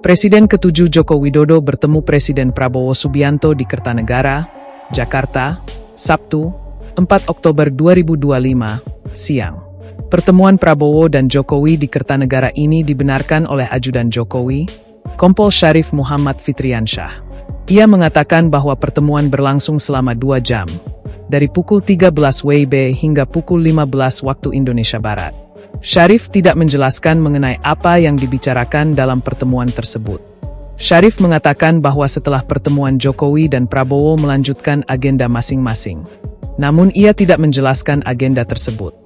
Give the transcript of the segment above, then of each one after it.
Presiden ke-7 Joko Widodo bertemu Presiden Prabowo Subianto di Kertanegara, Jakarta, Sabtu, 4 Oktober 2025, siang. Pertemuan Prabowo dan Jokowi di Kertanegara ini dibenarkan oleh ajudan Jokowi, Kompol Syarif Muhammad Fitriansyah. Ia mengatakan bahwa pertemuan berlangsung selama 2 jam, dari pukul 13 WIB hingga pukul 15 waktu Indonesia Barat. Syarif tidak menjelaskan mengenai apa yang dibicarakan dalam pertemuan tersebut. Syarif mengatakan bahwa setelah pertemuan Jokowi dan Prabowo melanjutkan agenda masing-masing. Namun ia tidak menjelaskan agenda tersebut.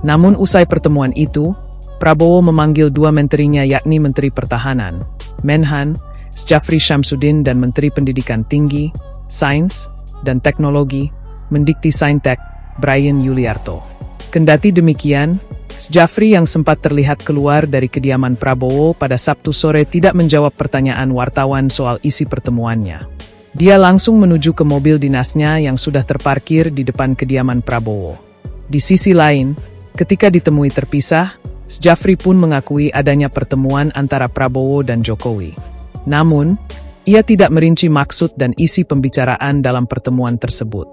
Namun usai pertemuan itu, Prabowo memanggil 2 menterinya yakni Menteri Pertahanan, Menhan, Syafri Syamsuddin dan Menteri Pendidikan Tinggi, Sains, dan Teknologi, Mendikti Saintek, Brian Yuliarto. Kendati demikian, Syafri yang sempat terlihat keluar dari kediaman Prabowo pada Sabtu sore tidak menjawab pertanyaan wartawan soal isi pertemuannya. Dia langsung menuju ke mobil dinasnya yang sudah terparkir di depan kediaman Prabowo. Di sisi lain, ketika ditemui terpisah, Syafri pun mengakui adanya pertemuan antara Prabowo dan Jokowi. Namun, ia tidak merinci maksud dan isi pembicaraan dalam pertemuan tersebut.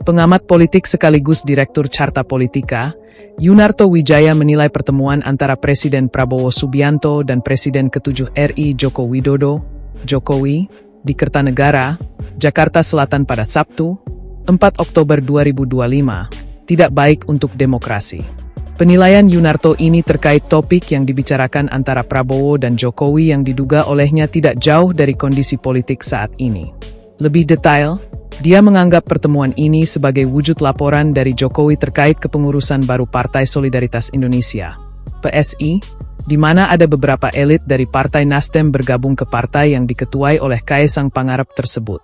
Pengamat politik sekaligus Direktur Carta Politika, Yunarto Wijaya menilai pertemuan antara Presiden Prabowo Subianto dan Presiden ke-7 RI Joko Widodo, Jokowi, di Kertanegara, Jakarta Selatan pada Sabtu, 4 Oktober 2025, tidak baik untuk demokrasi. Penilaian Yunarto ini terkait topik yang dibicarakan antara Prabowo dan Jokowi yang diduga olehnya tidak jauh dari kondisi politik saat ini. Lebih detail, dia menganggap pertemuan ini sebagai wujud laporan dari Jokowi terkait kepengurusan baru Partai Solidaritas Indonesia, PSI, di mana ada beberapa elit dari Partai Nasdem bergabung ke partai yang diketuai oleh Kaesang Pangarep tersebut.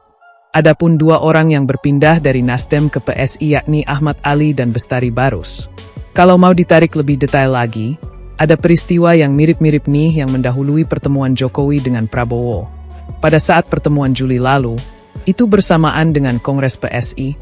Adapun 2 orang yang berpindah dari Nasdem ke PSI yakni Ahmad Ali dan Bestari Barus. Kalau mau ditarik lebih detail lagi, ada peristiwa yang mirip-mirip nih yang mendahului pertemuan Jokowi dengan Prabowo. Pada saat pertemuan Juli lalu, itu bersamaan dengan Kongres PSI,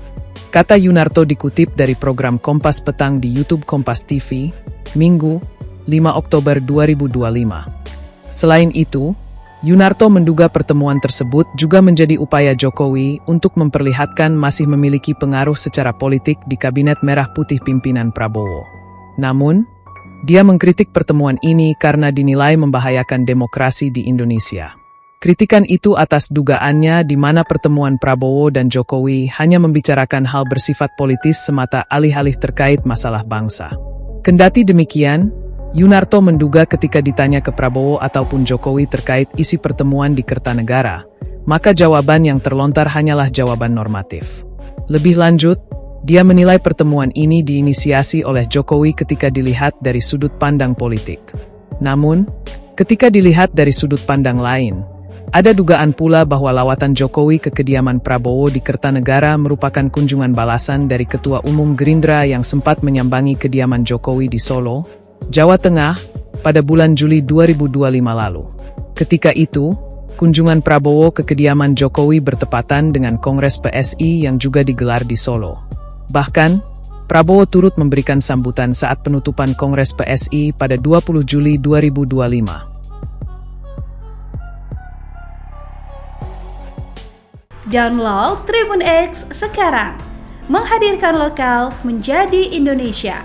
kata Yunarto dikutip dari program Kompas Petang di YouTube Kompas TV, Minggu, 5 Oktober 2025. Selain itu, Yunarto menduga pertemuan tersebut juga menjadi upaya Jokowi untuk memperlihatkan masih memiliki pengaruh secara politik di Kabinet Merah Putih pimpinan Prabowo. Namun, dia mengkritik pertemuan ini karena dinilai membahayakan demokrasi di Indonesia. Kritikan itu atas dugaannya di mana pertemuan Prabowo dan Jokowi hanya membicarakan hal bersifat politis semata alih-alih terkait masalah bangsa. Kendati demikian, Yunarto menduga ketika ditanya ke Prabowo ataupun Jokowi terkait isi pertemuan di Kertanegara, maka jawaban yang terlontar hanyalah jawaban normatif. Lebih lanjut, dia menilai pertemuan ini diinisiasi oleh Jokowi ketika dilihat dari sudut pandang politik. Namun, ketika dilihat dari sudut pandang lain, ada dugaan pula bahwa lawatan Jokowi ke kediaman Prabowo di Kertanegara merupakan kunjungan balasan dari Ketua Umum Gerindra yang sempat menyambangi kediaman Jokowi di Solo, Jawa Tengah, pada bulan Juli 2025 lalu. Ketika itu, kunjungan Prabowo ke kediaman Jokowi bertepatan dengan Kongres PSI yang juga digelar di Solo. Bahkan, Prabowo turut memberikan sambutan saat penutupan Kongres PSI pada 20 Juli 2025. Download Tribun X sekarang, menghadirkan lokal menjadi Indonesia.